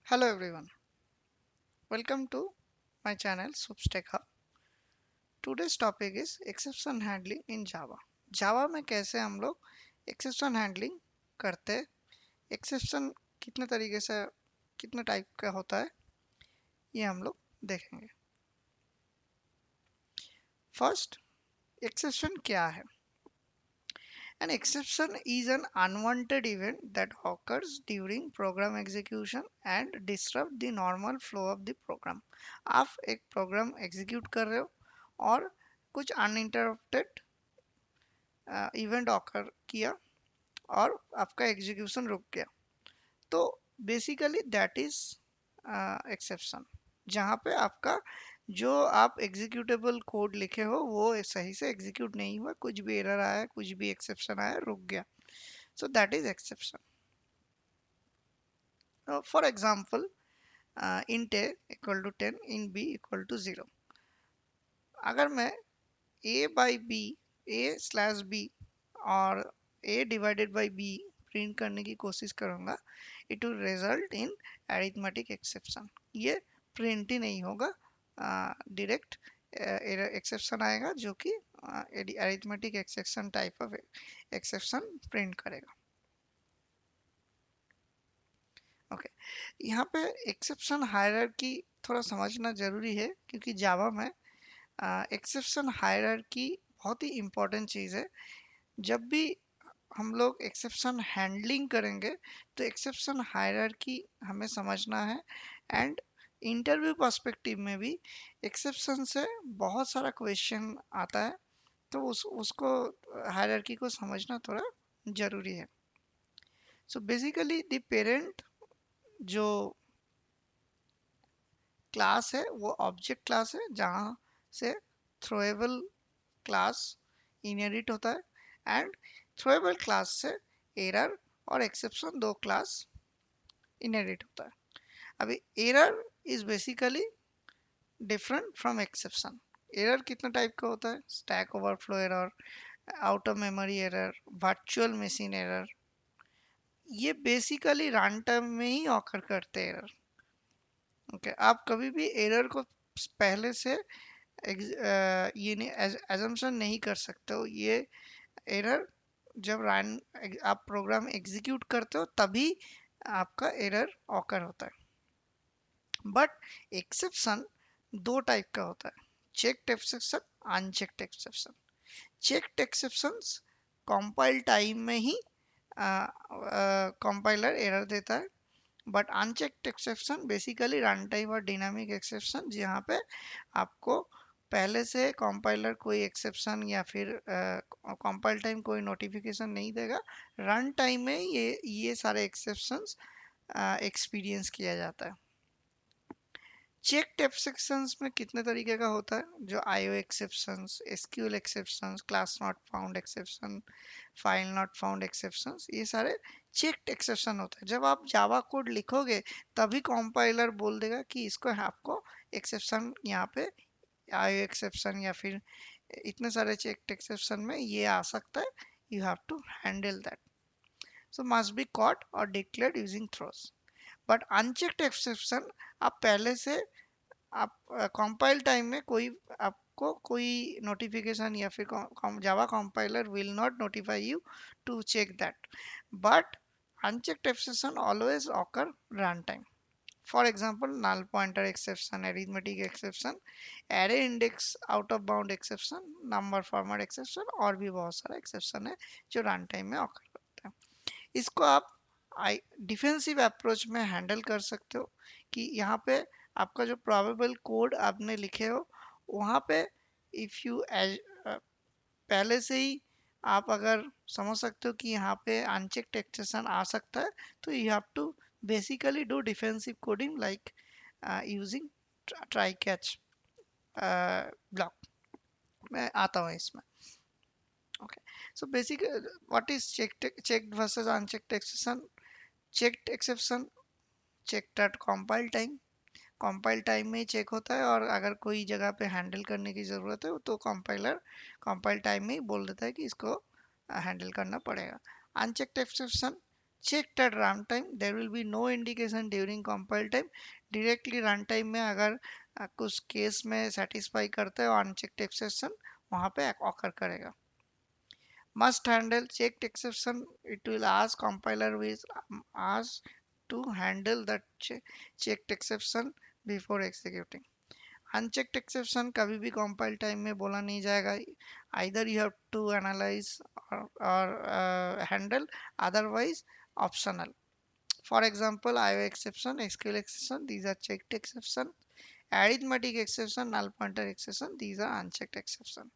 Hello everyone, welcome to my channel Substack Hub. Today's topic is exception handling in Java. Java में कैसे हम लोग exception handling करते हैं, exception कितने तरीके से कितने टाइप का होता है ये हम लोग देखेंगे. First, exception क्या है? An exception is an unwanted event that occurs during program execution and disrupt the normal flow of the program. आप एक program execute कर रहे हो और कुछ uninterrupted इवेंट ऑकर किया और आपका एग्जीक्यूशन रुक गया. तो बेसिकली दैट इज एक्सेप्शन, जहाँ पे आपका जो आप एग्जीक्यूटेबल कोड लिखे हो वो सही से एग्जीक्यूट नहीं हुआ, कुछ भी एरर आया, कुछ भी एक्सेप्शन आया, रुक गया. So that is exception. For example, int a equal to 10, int b equal to 0. अगर मैं a by b, a slash b और a divided by b print करने की कोशिश करूंगा, it will result in arithmetic exception. ये print ही नहीं होगा, डायरेक्ट एक्सेप्शन आएगा जो कि arithmetic exception type of exception print करेगा. ओके, यहाँ पे एक्सेप्शन हायरार्की थोड़ा समझना जरूरी है क्योंकि जावा में एक्सेप्शन हायरार्की बहुत ही इम्पोर्टेंट चीज़ है. जब भी हम लोग एक्सेप्शन हैंडलिंग करेंगे तो एक्सेप्शन हायरार्की हमें समझना है. एंड इंटरव्यू पर्सपेक्टिव में भी एक्सेप्शन से बहुत सारा क्वेश्चन आता है, तो उसको हायरार्की को समझना थोड़ा ज़रूरी है. सो बेसिकली द पेरेंट जो क्लास है वो ऑब्जेक्ट क्लास है जहाँ से थ्रोएबल क्लास इनहेरिट होता है. एंड थ्रोएबल क्लास से एरर और एक्सेप्शन दो क्लास इनहेरिट होता है. अभी error is basically different from exception. Error कितने टाइप का होता है? Stack overflow error, out of memory error, virtual machine error. ये बेसिकली रन टाइम में ही ऑकर करते हैं एरर. ओके, आप कभी भी एरर को पहले से ये नहीं एजम्पशन नहीं कर सकते हो. ये एरर जब रन आप प्रोग्राम एग्जीक्यूट करते हो तभी आपका एरर ऑकर होता है. बट एक्सेप्शन दो टाइप का होता है, checked exception, unchecked exception. Checked exceptions compile time में ही कंपाइलर एरर देता है. But unchecked exception basically run time और डायनामिक एक्सेप्शन, जहाँ पे आपको पहले से कंपाइलर कोई एक्सेप्शन या फिर कंपाइल टाइम कोई नोटिफिकेशन नहीं देगा, रन टाइम में ये सारे एक्सेप्शंस एक्सपीरियंस किया जाता है. चेक्ड एक्सेप्शंस में कितने तरीके का होता है? जो IO exceptions, SQL exceptions, class not found exception, file not found exceptions, ये सारे चेक्ड एक्सेप्शन होते हैं. जब आप जावा कोड लिखोगे तभी कंपाइलर बोल देगा कि इसको आपको एक्सेप्शन यहाँ पे आईओ एक्सेप्शन या फिर इतने सारे चेक्ड एक्सेप्शन में ये आ सकता है. You have to handle that. So must be caught और declared using throws. But unchecked exception आप पहले से आप कंपाइल टाइम में कोई आपको कोई नोटिफिकेशन या फिर Java compiler will not notify you to check that. But unchecked exception always occur run time. For example, null pointer exception, arithmetic exception, array index out of bound exception, number format exception, और भी बहुत सारा exception है जो run time में occur करता है. इसको आप डिफेंसिव अप्रोच में हैंडल कर सकते हो कि यहाँ पे आपका जो प्रोबेबल कोड आपने लिखे हो वहाँ पे इफ़ यू पहले से ही आप अगर समझ सकते हो कि यहाँ पे अनचेक्ड एक्सेप्शन आ सकता है, तो you have to basically do defensive coding like using try catch block. मैं आता हूँ इसमें. Okay, so basic what is checked versus unchecked exception. Checked exception checked at compile time. Compile time में ही check होता है और अगर कोई जगह पे हैंडल करने की ज़रूरत है तो कंपाइलर कंपाइल टाइम में ही बोल देता है कि इसको हैंडल करना पड़ेगा. Unchecked exception unchecked at runtime, there will be no indication during compile time. Directly runtime में अगर कुछ केस में satisfy करते हो unchecked exception, वहाँ पे occur करेगा. Must handle checked exception, it will ask compiler with ask to handle that checked exception before executing. Unchecked exception कभी भी compile time में बोला नहीं जाएगा. Either you have to analyze or handle, otherwise optional. For example, IO exception, SQL exception, these are checked exception. Arithmetic exception, null pointer exception, these are unchecked exception.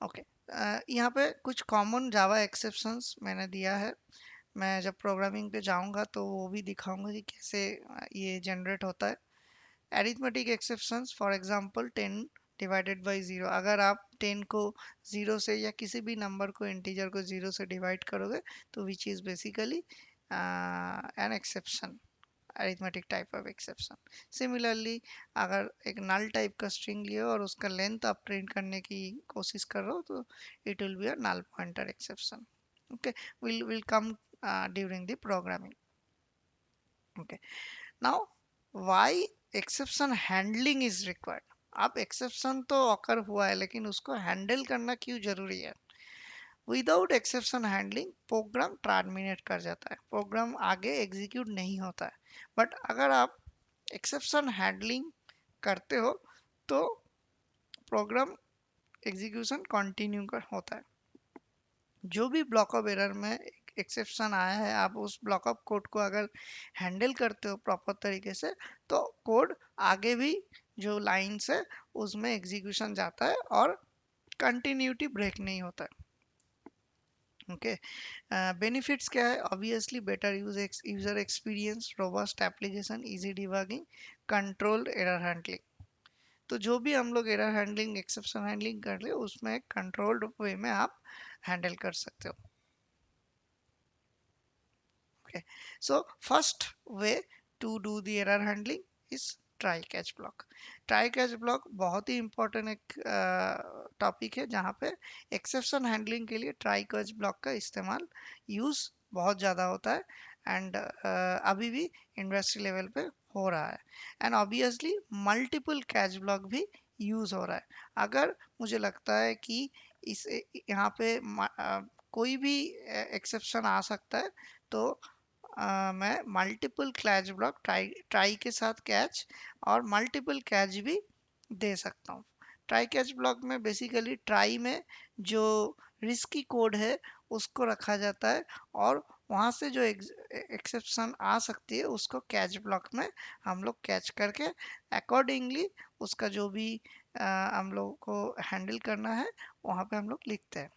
Okay, यहाँ पे कुछ common जावा exceptions मैंने दिया है. मैं जब programming पे जाऊंगा तो वो भी दिखाऊंगा कि कैसे ये जनरेट होता है. Arithmetic exceptions, for example 10 divided by 0. अगर आप 10 को 0 से या किसी भी नंबर को इंटीजर को 0 से डिवाइड करोगे तो which is basically an exception, arithmetic type of exception. Similarly अगर एक नल टाइप का स्ट्रिंग लियो और उसका लेंथ आप प्रिंट करने की कोशिश कर रहे हो तो it will be a null pointer exception. Okay, will come during the programming. Okay, now why exception handling is required. अब एक्सेप्शन तो ऑकर हुआ है लेकिन उसको हैंडल करना क्यों जरूरी है. Without exception handling program terminate कर जाता है, प्रोग्राम आगे एग्जीक्यूट नहीं होता है. बट अगर आप एक्सेप्शन हैंडलिंग करते हो तो प्रोग्राम एग्जीक्यूशन कंटिन्यू कर होता है. जो भी ब्लॉक ऑफ एरर में एक्सेप्शन आया है, आप उस ब्लॉक ऑफ कोड को अगर हैंडल करते हो प्रॉपर तरीके से तो कोड आगे भी जो लाइन्स है उसमें एग्जीक्यूशन जाता है और कंटिन्यूटी ब्रेक नहीं होता है. ओके, बेनिफिट्स क्या है. Obviously better user experience, robust application, easy debugging, controlled error handling. तो जो भी हम लोग एरर हैंडलिंग एक्सेप्शन हैंडलिंग कर रहे हो उसमें कंट्रोल्ड वे में आप हैंडल कर सकते हो. Okay, so first way to do the error handling is try catch block. Try catch block बहुत ही इंपॉर्टेंट एक टॉपिक है जहाँ पे एक्सेप्शन हैंडलिंग के लिए ट्राई कैच ब्लॉक का इस्तेमाल यूज़ बहुत ज़्यादा होता है. एंड अभी भी इंडस्ट्री लेवल पे हो रहा है. And obviously multiple catch block भी यूज़ हो रहा है. अगर मुझे लगता है कि इस यहाँ पे कोई भी एक्सेप्शन आ सकता है तो मैं multiple catch block try try के साथ कैच और मल्टीपल कैच भी दे सकता हूँ. ट्राई कैच ब्लॉक में बेसिकली ट्राई में जो रिस्की कोड है उसको रखा जाता है और वहाँ से जो एक्सेप्शन आ सकती है उसको कैच ब्लॉक में हम लोग कैच करके अकॉर्डिंगली उसका जो भी हम लोग को हैंडल करना है वहाँ पे हम लोग लिखते हैं.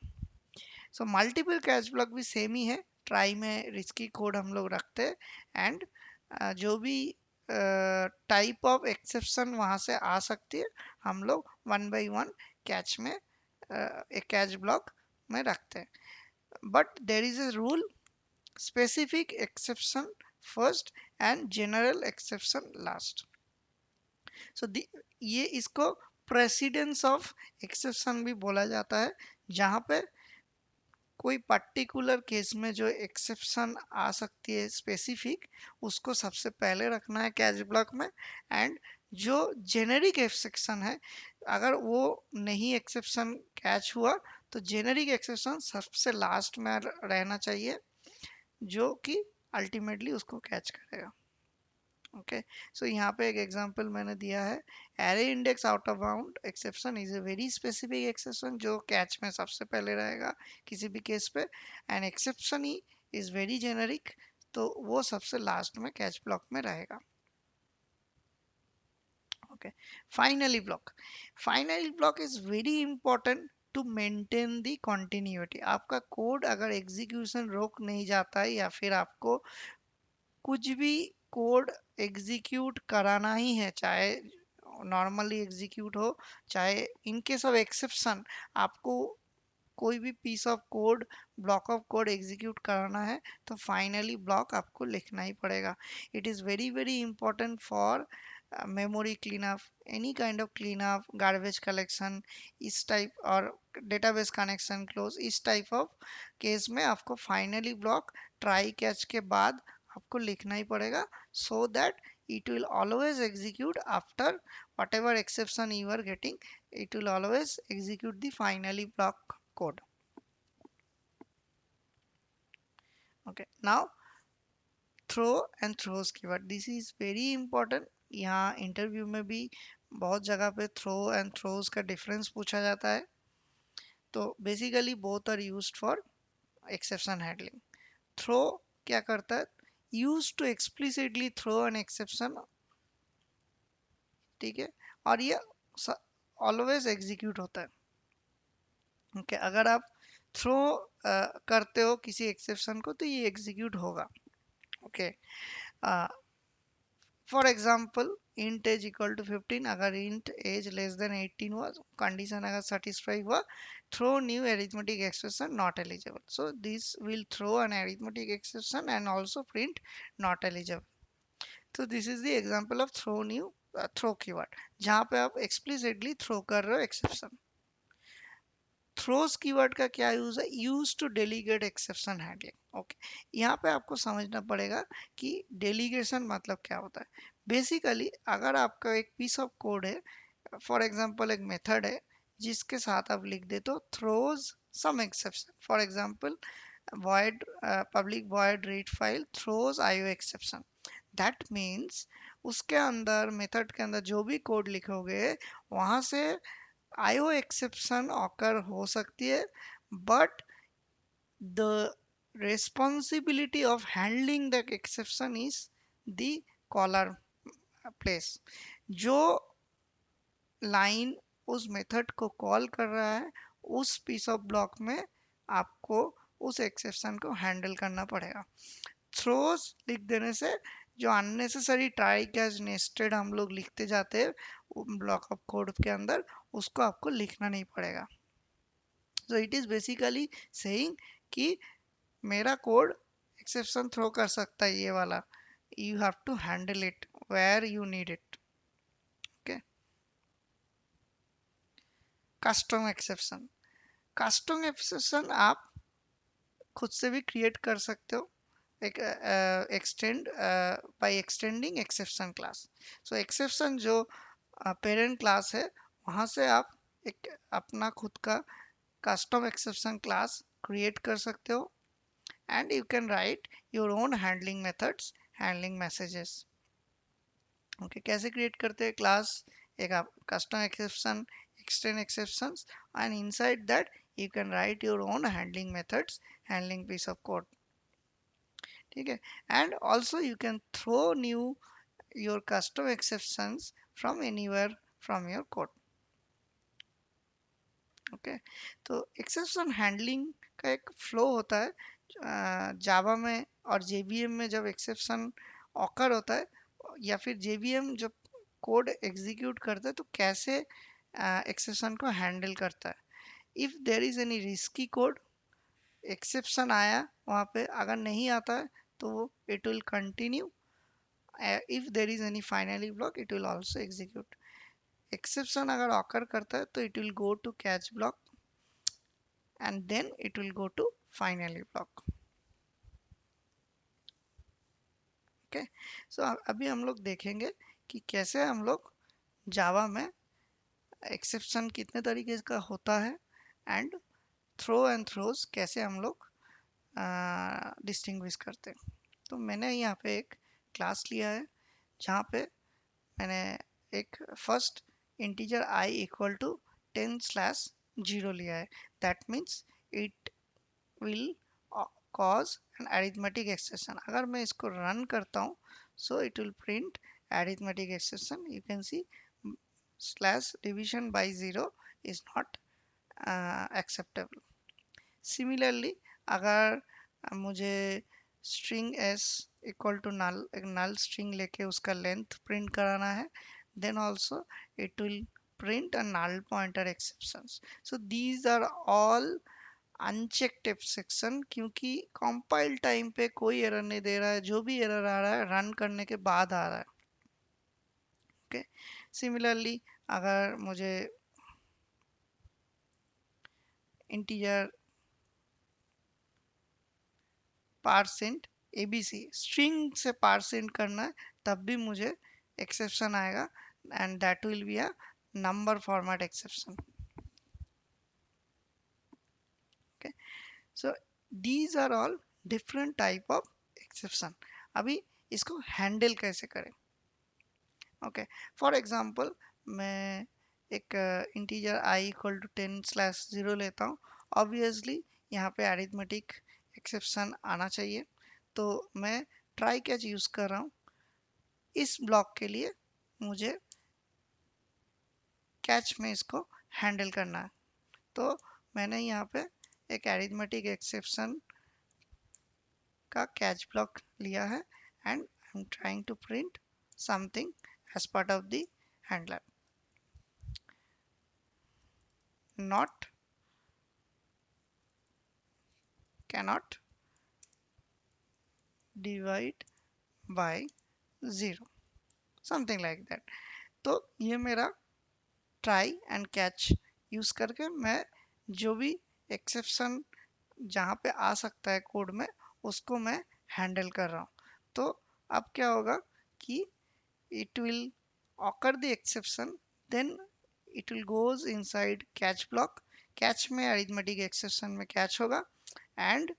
सो मल्टीपल कैच ब्लॉक भी सेम ही है. ट्राई में रिस्की कोड हम लोग रखते हैं एंड जो भी टाइप ऑफ एक्सेप्शन वहाँ से आ सकती है हम लोग वन बाय वन कैच में एक कैच ब्लॉक में रखते हैं. But there is a rule, specific exception first and general exception last. So ये इसको प्रेसिडेंस ऑफ एक्सेप्शन भी बोला जाता है, जहाँ पे कोई पर्टिकुलर केस में जो एक्सेप्शन आ सकती है स्पेसिफिक उसको सबसे पहले रखना है कैच ब्लॉक में. एंड जो जेनेरिक एक्सेप्शन है अगर वो नहीं एक्सेप्शन कैच हुआ तो जेनेरिक एक्सेप्शन सबसे लास्ट में रहना चाहिए जो कि अल्टीमेटली उसको कैच करेगा. ओके, सो यहाँ पे एक एग्जांपल मैंने दिया है. Array index out of bound exception is a very specific exception जो कैच में सबसे पहले रहेगा किसी भी केस पे. एंड एक्सेप्शन ही इज वेरी जेनरिक तो वो सबसे लास्ट में कैच ब्लॉक में रहेगा. Okay, finally block. Finally block is very important to maintain the continuity. आपका कोड अगर एग्जीक्यूशन रोक नहीं जाता है या फिर आपको कुछ भी कोड एग्जीक्यूट कराना ही है, चाहे नॉर्मली एग्जीक्यूट हो चाहे इन केस ऑफ एक्सेप्शन आपको कोई भी piece of code block of code execute कराना है तो फाइनली ब्लॉक आपको लिखना ही पड़ेगा. It is very very important for memory cleanup, any kind of cleanup, garbage collection, इस type और database connection close, इस type of केस में आपको फाइनली ब्लॉक ट्राई कैच के बाद आपको लिखना ही पड़ेगा, so that it will always execute after whatever exception you are getting, it will always execute the finally block code. Okay, now throw and throws keyword, this is very important. यहाँ interview में भी बहुत जगह पे throw and throws का difference पूछा जाता है। तो basically both are used for exception handling. Throw क्या करता है, use to explicitly throw an exception, ठीक है, और ये ऑलवेज एग्जीक्यूट होता है। ओके अगर आप थ्रो करते हो किसी एक्सेप्शन को तो ये एग्जीक्यूट होगा। Okay for example int age equal to 15, अगर int age लेस देन 18 हुआ, कंडीशन अगर सेटिस्फाई हुआ, throw new arithmetic expression not eligible, so this will throw an arithmetic expression and also print not eligible. तो this is the example of throw new throw keyword, जहाँ पे आप explicitly throw कर रहे हो exception. Throws keyword का क्या use है, use to delegate exception handling. Okay यहाँ पे आपको समझना पड़ेगा कि डेलीगेशन मतलब क्या होता है। बेसिकली अगर आपका एक पीस ऑफ कोड है, फॉर एग्जांपल एक मेथड है जिसके साथ आप लिख दे तो throws some exception, for example void public void read file throws IO exception, that means उसके अंदर मेथड के अंदर जो भी कोड लिखोगे वहां से IO exception occur हो सकती है, but the responsibility of handling that exception is the caller place। जो लाइन उस मेथड को कॉल कर रहा है उस पीस ऑफ ब्लॉक में आपको उस एक्सेप्शन को हैंडल करना पड़ेगा। थ्रोज लिख देने से जो अननेसेसरी ट्राई कैच नेस्टेड हम लोग लिखते जाते हैं ब्लॉक ऑफ कोड के अंदर, उसको आपको लिखना नहीं पड़ेगा। So it is basically saying कि मेरा कोड एक्सेप्शन थ्रो कर सकता है ये वाला, you have to handle it where you need it. Okay custom exception, custom exception आप खुद से भी क्रिएट कर सकते हो एक extend by extending exception class. So exception जो पेरेंट क्लास है वहाँ से आप एक अपना खुद का कस्टम एक्सेप्शन क्लास क्रिएट कर सकते हो and you can write your own handling methods handling messages। Okay कैसे क्रिएट करते हैं क्लास, एक आप custom exception extend exceptions and inside that you can write your own handling methods handling piece of code, ठीक है, and also you can throw new your custom exceptions from anywhere from your code. Okay तो exception handling का एक flow होता है जावा में और JVM में। जब एक्सेप्शन ऑकर होता है या फिर जेवीएम जब कोड एग्जीक्यूट करता है तो कैसे एक्सेप्शन को हैंडल करता है। If there is any risky code, exception आया वहाँ पे, अगर नहीं आता है तो it will continue, if there is any finally block it will also execute. Exception अगर ऑकर करता है तो it will go to catch block and then it will go to finally block। Okay so अभी हम लोग देखेंगे कि कैसे हम लोग जावा में एक्सेप्शन कितने तरीके का होता है एंड थ्रो एंड थ्रोज कैसे हम लोग डिस्टिंग्विश करते हैं। तो मैंने यहाँ पे एक क्लास लिया है जहाँ पे मैंने एक first integer I equal to 10/0 लिया है, that means it will cause an arithmetic exception। अगर मैं इसको रन करता हूँ so it will print arithmetic exception। you can see slash division by 0 is not acceptable। similarly अगर मुझे string s equal to null, एक null string लेके उसका length print कराना है, then also it will print a null pointer exceptions। so these are all unchecked exception, क्योंकि compile time पे कोई एरर नहीं दे रहा है, जो भी एरर आ रहा है रन करने के बाद आ रहा है। ओके, सिमिलरली अगर मुझे इंटीजर पार्सेंट एबीसी स्ट्रिंग से पार्सेंट करना है, तब भी मुझे एक्सेप्शन आएगा, and that will be a number format exception. Okay, so these are all different type of exception. अभी इसको हैंडल कैसे करें? ओके, फॉर एग्जांपल मैं एक इंटीजर i इक्वल टू 10/0 लेता हूँ। ऑब्वियसली यहाँ पे अरिथमेटिक एक्सेप्शन आना चाहिए, तो मैं ट्राई कैच यूज़ कर रहा हूँ। इस ब्लॉक के लिए मुझे कैच में इसको हैंडल करना है, तो मैंने यहाँ पे एक अरिथमेटिक एक्सेप्शन का कैच ब्लॉक लिया है, and I am trying to print something as part of the handler. Not cannot divide by 0, something like that. तो ये मेरा ट्राई एंड कैच यूज करके मैं जो भी एक्सेप्शन जहाँ पे आ सकता है कोड में, उसको मैं हैंडल कर रहा हूँ। तो अब क्या होगा कि it will occur the exception, then it will goes inside catch block। Catch में अरिथमेटिक एक्सेप्शन में कैच होगा, and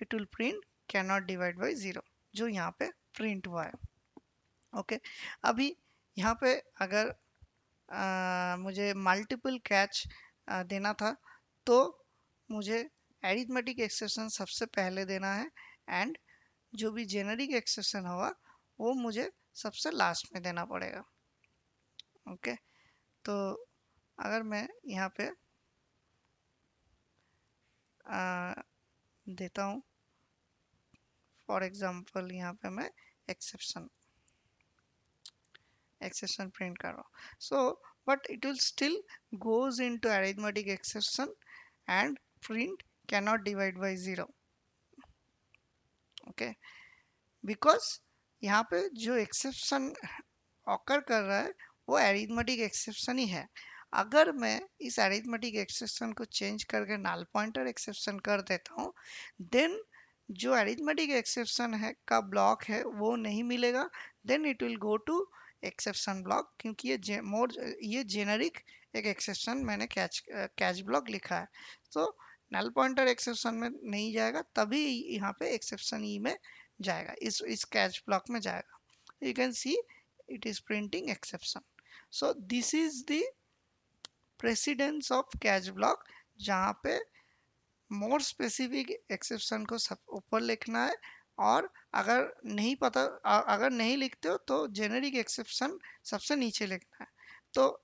it will print cannot divide by 0, जो यहाँ पे प्रिंट हुआ है। ओके, अभी यहाँ पे अगर मुझे मल्टीपल कैच देना था, तो मुझे अरिथमेटिक एक्सेप्शन सबसे पहले देना है, एंड जो भी जेनरिक एक्सेप्शन होगा वो मुझे सबसे लास्ट में देना पड़ेगा। ओके, तो अगर मैं यहाँ पे देता हूँ, फॉर एग्जांपल यहाँ पे मैं एक्सेप्शन प्रिंट कर रहा हूँ, so but it will still goes into arithmetic exception and print cannot divide by 0। Okay, because यहाँ पे जो एक्सेप्शन ऑकर कर रहा है वो अरिथमेटिक एक्सेप्शन ही है। अगर मैं इस अरिथमेटिक एक्सेप्शन को चेंज करके नल पॉइंटर एक्सेप्शन कर देता हूँ, देन जो अरिथमेटिक एक्सेप्शन है का ब्लॉक है वो नहीं मिलेगा, then it will go to exception block, क्योंकि ये जेनरिक एक एक्सेप्शन मैंने कैच ब्लॉक लिखा है, तो नल पॉइंटर एक्सेप्शन में नहीं जाएगा, तभी यहाँ पे एक्सेप्शन ई में जाएगा, इस कैच ब्लॉक में जाएगा। You can see it is printing exception. So this is the precedence of catch block, जहाँ पे मोर स्पेसिफिक एक्सेप्शन को सब ऊपर लिखना है, और अगर नहीं पता अगर नहीं लिखते हो तो जेनरिक एक्सेप्शन सबसे नीचे लिखना है। तो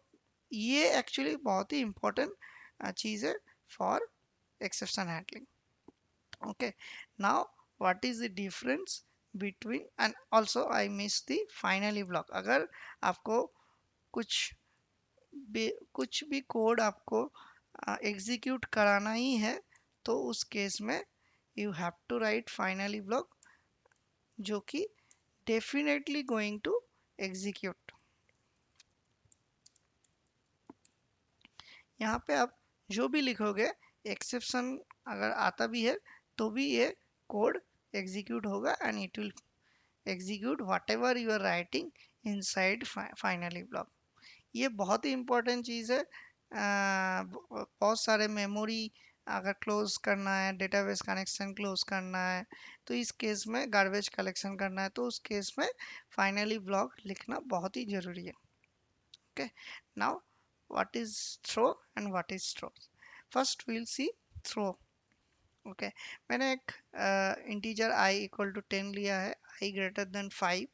ये एक्चुअली बहुत ही इम्पोर्टेंट चीज़ है for exception handling. Okay, now what is the difference between, and also I miss the finally block। अगर आपको कुछ कुछ भी कोड आपको एग्जीक्यूट कराना ही है, तो उस केस में you have to write finally block, जो कि डेफिनेटली गोइंग टू एग्जीक्यूट। यहाँ पे आप जो भी लिखोगे, एक्सेप्शन अगर आता भी है तो भी ये कोड एग्जीक्यूट होगा, and it will execute whatever you are writing inside finally block। ये बहुत ही important चीज़ है। बहुत सारे मेमोरी अगर क्लोज करना है, डेटाबेस कनेक्शन क्लोज करना है, तो इस केस में गार्बेज कलेक्शन करना है, तो उस केस में फाइनली ब्लॉक लिखना बहुत ही ज़रूरी है। Okay, now what is throw and what is throw. First we'll see throw. Okay, मैंने एक इंटीजर i इक्वल टू 10 लिया है, i greater than 5।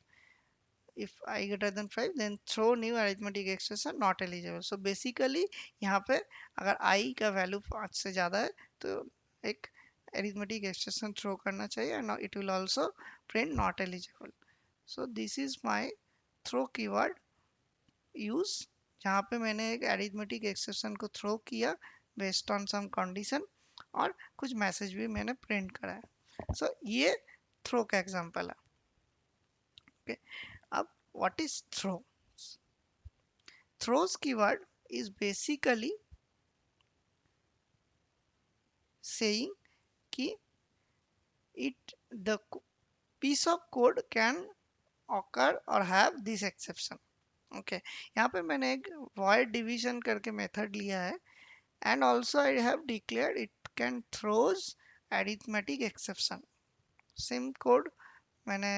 if I greater than 5, then throw new arithmetic expression not eligible। so basically यहाँ पे अगर i का value 5 से ज़्यादा है तो एक arithmetic expression थ्रो करना चाहिए, and it will also print not eligible। so this is my throw keyword use, जहाँ पे मैंने एक arithmetic expression को थ्रो किया based on some condition, और कुछ मैसेज भी मैंने प्रिंट करा है। so ये थ्रो का एग्जांपल है। okay? अब what is throw? Throws keyword is basically saying कि it the piece of code can occur or have this exception. Okay यहाँ पे मैंने एक void division करके मेथड लिया है and also I have declared it can throws arithmetic exception. Same code मैंने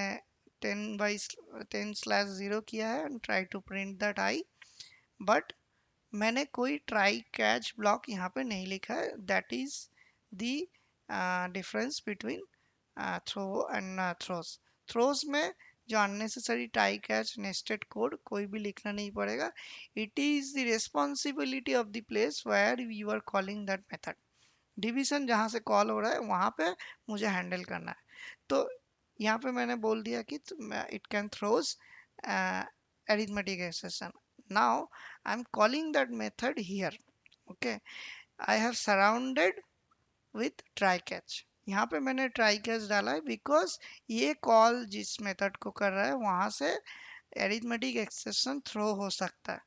10/10/0 किया है and try to print that I, but मैंने कोई ट्राई कैच ब्लॉक यहाँ पे नहीं लिखा है. That is the difference between throw and throws. Throws में जो unnecessary try catch nested code कोई भी लिखना नहीं पड़ेगा. It is the responsibility of the place where you are calling that method. Division जहाँ से कॉल हो रहा है वहाँ पे मुझे हैंडल करना है. तो यहाँ पे मैंने बोल दिया कि it can throws arithmetic expression. Now I'm calling that method here. Okay, I have surrounded with try catch. यहाँ पे मैंने try catch डाला है because ये कॉल जिस मेथड को कर रहा है वहां से एरिथमेटिक एक्सेप्शन थ्रो हो सकता है.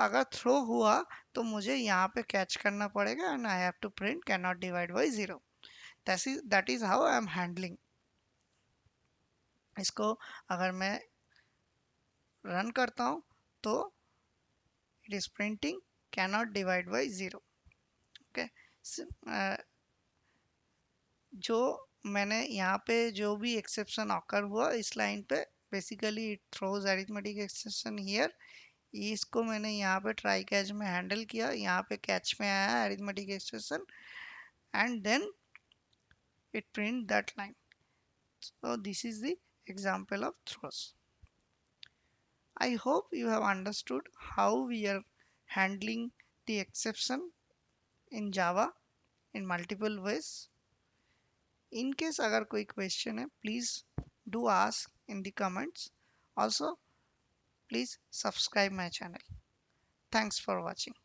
अगर थ्रो हुआ तो मुझे यहाँ पे कैच करना पड़ेगा and I have to print can not divide by zero. That is how I am handling इसको. अगर मैं रन करता हूँ तो it is printing cannot divide by 0. Okay जो मैंने यहाँ पे जो भी एक्सेप्शन ऑकर हुआ इस लाइन पे basically it throws arithmetic exception here. इसको मैंने यहाँ पे ट्राई कैच में हैंडल किया. यहाँ पे कैच में आया arithmetic exception and then it print that line. So this is the example of throws. I hope you have understood how we are handling the exception in Java in multiple ways. In case अगर कोई question है please do ask in the comments. Also please subscribe my channel. Thanks for watching.